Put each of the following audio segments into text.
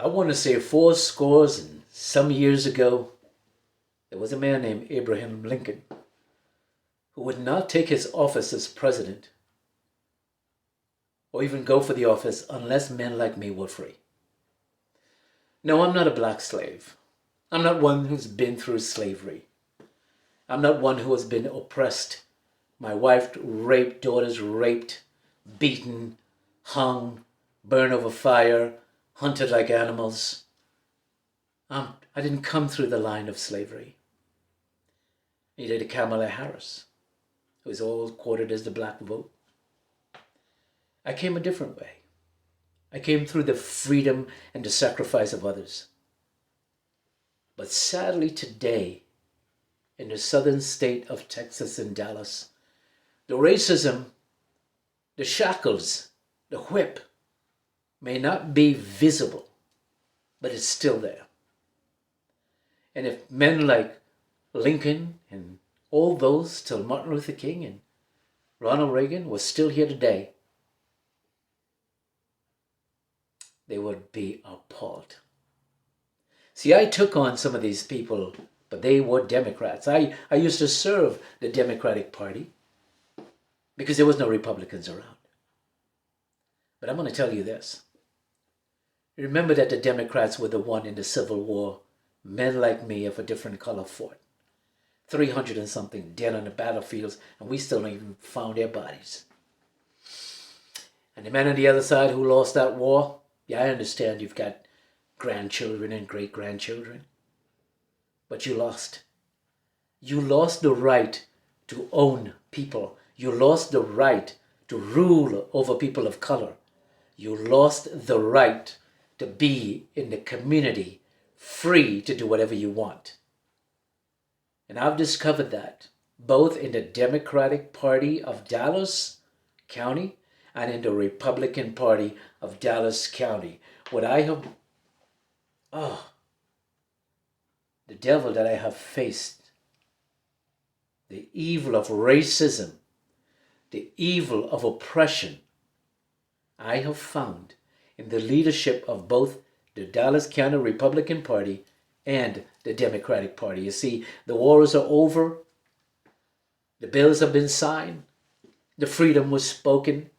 I want to say 80 years ago, there was a man named Abraham Lincoln who would not take his office as president or even go for the office unless men like me were free. No, I'm not a black slave. I'm not one who's been through slavery. I'm not one who has been oppressed. My wife raped, daughters raped, beaten, hung, burned over fire, hunted like animals. I didn't come through the line of slavery. Neither did Kamala Harris, who is all quoted as the black vote. I came a different way. I came through the freedom and the sacrifice of others. But sadly today, in the southern state of Texas and Dallas, the racism, the shackles, the whip may not be visible, but it's still there. And if men like Lincoln and all those till Martin Luther King and Ronald Reagan was still here today, they would be appalled. See, I took on some of these people, but they were Democrats. I used to serve the Democratic Party because there was no Republicans around. But I'm going to tell you this. Remember that the Democrats were the one in the Civil War men like me of a different color fought. 300 and something dead on the battlefields, and we still don't even found their bodies. And the men on the other side who lost that war, yeah, I understand you've got grandchildren and great-grandchildren, but you lost. You lost the right to own people. You lost the right to rule over people of color. You lost the right to be in the community, free to do whatever you want. And I've discovered that both in the Democratic Party of Dallas County and in the Republican Party of Dallas County. What I have, the devil that I have faced, the evil of racism, the evil of oppression, I have found in the leadership of both the Dallas County Republican Party and the Democratic Party. You see, the wars are over. The bills have been signed. The freedom was spoken.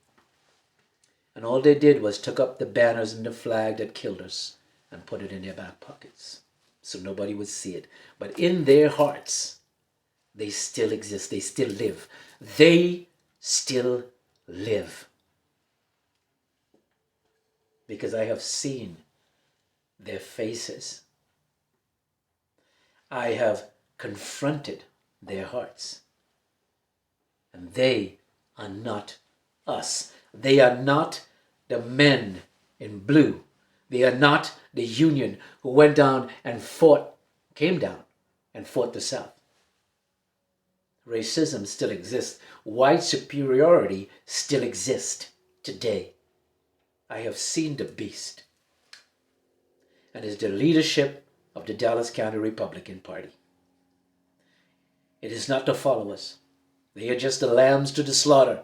And all they did was took up the banners and the flag that killed us and put it in their back pockets so nobody would see it. But in their hearts, they still exist. They still live. They still live. Because I have seen their faces. I have confronted their hearts. And they are not us. They are not the men in blue. They are not the Union who went down and came down and fought the South. Racism still exists. White superiority still exists today. I have seen the beast. And it's the leadership of the Dallas County Republican Party. It is not to follow us. They are just the lambs to the slaughter.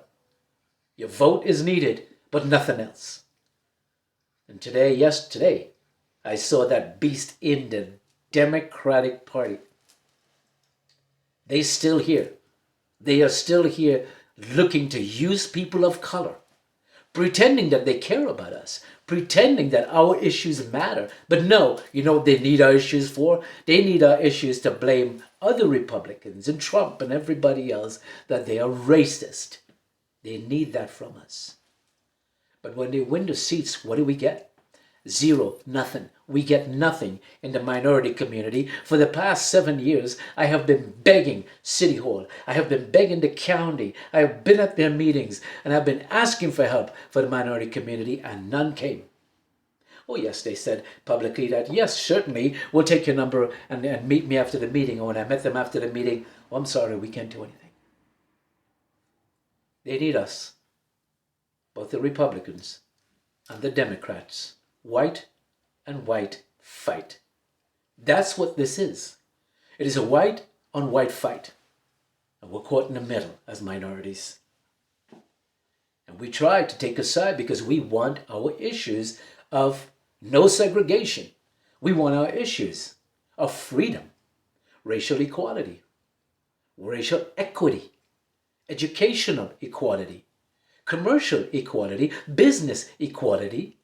Your vote is needed, but nothing else. And today, yes, today, I saw that beast in the Democratic Party. They're still here. They are still here looking to use people of color, pretending that they care about us, pretending that our issues matter. But no, you know what they need our issues for? They need our issues to blame other Republicans and Trump and everybody else that they are racist. They need that from us. But when they win the seats, what do we get? Zero, nothing. We get nothing in the minority community. For the past 7 years, I have been begging City Hall. I have been begging the county. I have been at their meetings and I've been asking for help for the minority community and none came. Oh yes, they said publicly that, yes, certainly, we'll take your number and meet me after the meeting. Or when I met them after the meeting, oh, I'm sorry, we can't do anything. They need us, both the Republicans and the Democrats. White and white fight. That's what this is. It is a white on white fight. And we're caught in the middle as minorities. And we try to take a side because we want our issues of no segregation. We want our issues of freedom, racial equality, racial equity, educational equality, commercial equality, business equality,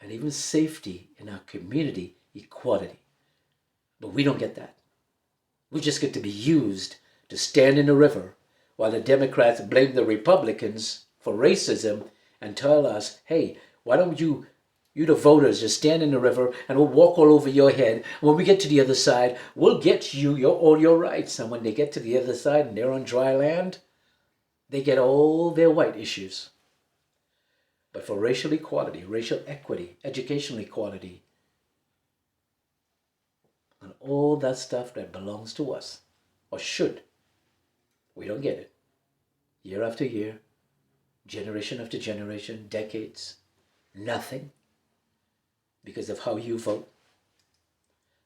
and even safety in our community equality. But we don't get that. We just get to be used to stand in the river while the Democrats blame the Republicans for racism and tell us, hey, why don't you the voters, just stand in the river and we'll walk all over your head. When we get to the other side, we'll get you all your rights. And when they get to the other side and they're on dry land, they get all their white issues. But for racial equality, racial equity, educational equality, and all that stuff that belongs to us, or should, we don't get it. Year after year, generation after generation, decades, nothing. Because of how you vote.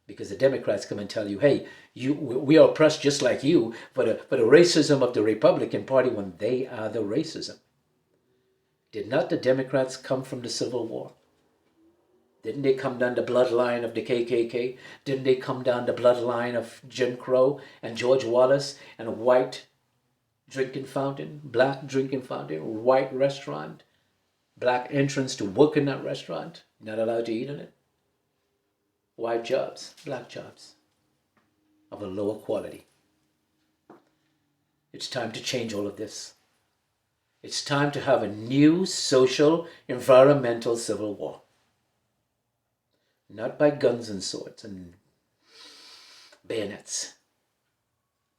Because the Democrats come and tell you, hey, we are oppressed just like you, for the racism of the Republican Party when they are the racism. Did not the Democrats come from the Civil War? Didn't they come down the bloodline of the KKK? Didn't they come down the bloodline of Jim Crow and George Wallace and a white drinking fountain, black drinking fountain, white restaurant, black entrance to work in that restaurant? Not allowed to eat in it. White jobs, black jobs of a lower quality. It's time to change all of this. It's time to have a new social, environmental civil war. Not by guns and swords and bayonets,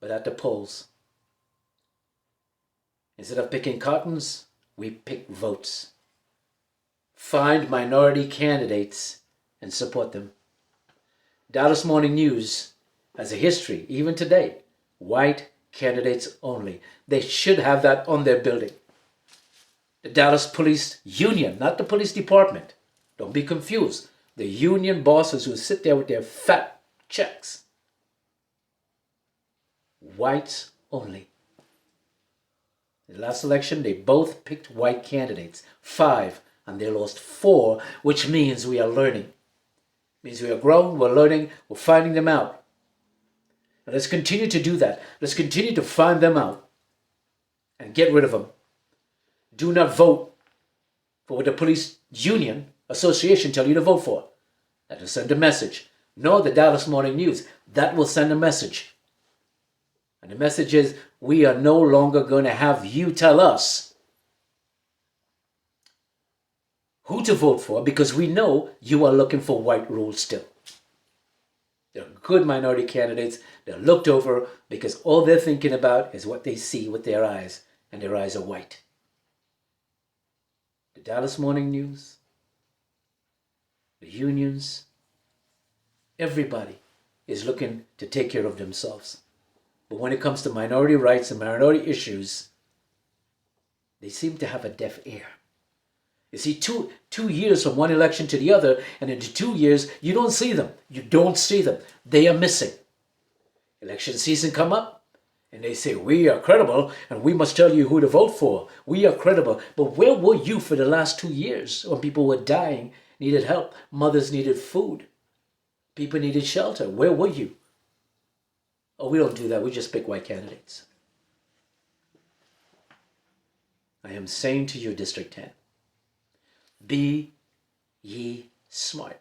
but at the polls. Instead of picking cottons, we pick votes. Find minority candidates and support them. Dallas Morning News has a history, even today, white candidates only. They should have that on their building. The Dallas Police Union, not the police department. Don't be confused. The union bosses who sit there with their fat checks. Whites only. In the last election, they both picked white candidates. 5. And they lost 4, which means we are learning. It means we are growing, we're learning, we're finding them out. And let's continue to do that. Let's continue to find them out and get rid of them. Do not vote for what the police union association tell you to vote for. That will send a message. No, the Dallas Morning News, that will send a message. And the message is, we are no longer going to have you tell us who to vote for, because we know you are looking for white rule still. They're good minority candidates. They're looked over because all they're thinking about is what they see with their eyes, and their eyes are white. The Dallas Morning News, the unions, everybody is looking to take care of themselves. But when it comes to minority rights and minority issues, they seem to have a deaf ear. You see, two years from one election to the other, and in 2 years, you don't see them. You don't see them. They are missing. Election season come up, and they say, we are credible, and we must tell you who to vote for. We are credible. But where were you for the last 2 years when people were dying, needed help, mothers needed food, people needed shelter? Where were you? Oh, we don't do that. We just pick white candidates. I am saying to you, District 10, be ye smart.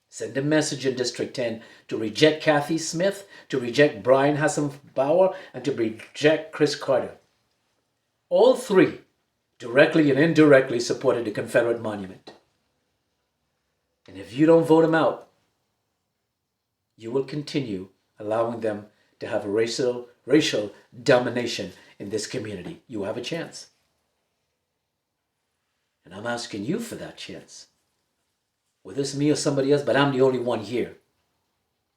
Send a message in District 10 to reject Kathy Smith, to reject Brian Hassenbauer, and to reject Chris Carter. All 3 directly and indirectly supported the Confederate monument. And if you don't vote them out, you will continue allowing them to have racial domination in this community. You have a chance. And I'm asking you for that chance. Whether it's me or somebody else, but I'm the only one here.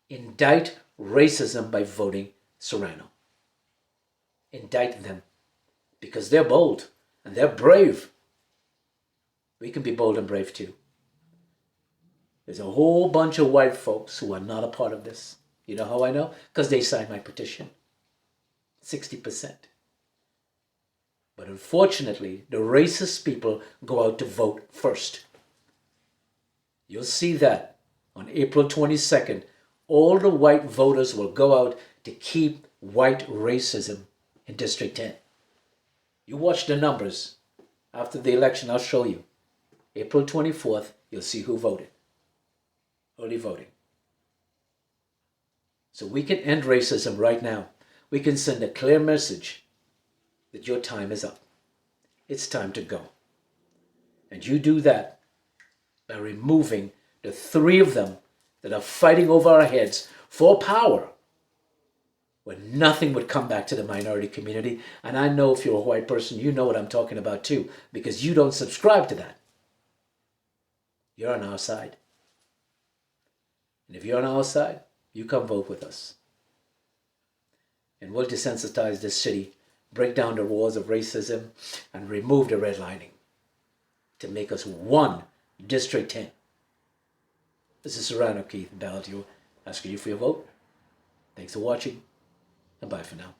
Indict racism by voting Sirrano. Indict them. Because they're bold and they're brave. We can be bold and brave too. There's a whole bunch of white folks who are not a part of this. You know how I know? Because they signed my petition. 60%. But unfortunately, the racist people go out to vote first. You'll see that on April 22nd, all the white voters will go out to keep white racism in District 10. You watch the numbers. After the election, I'll show you. April 24th, you'll see who voted. Early voting. So we can end racism right now. We can send a clear message that your time is up. It's time to go. And you do that by removing the three of them that are fighting over our heads for power, when nothing would come back to the minority community. And I know if you're a white person, you know what I'm talking about too, because you don't subscribe to that. You're on our side. And if you're on our side, you come vote with us. And we'll desensitize this city, break down the walls of racism, and remove the redlining to make us one District 10. This is Sirrano Keith Baldeo asking you for your vote. Thanks for watching, and bye for now.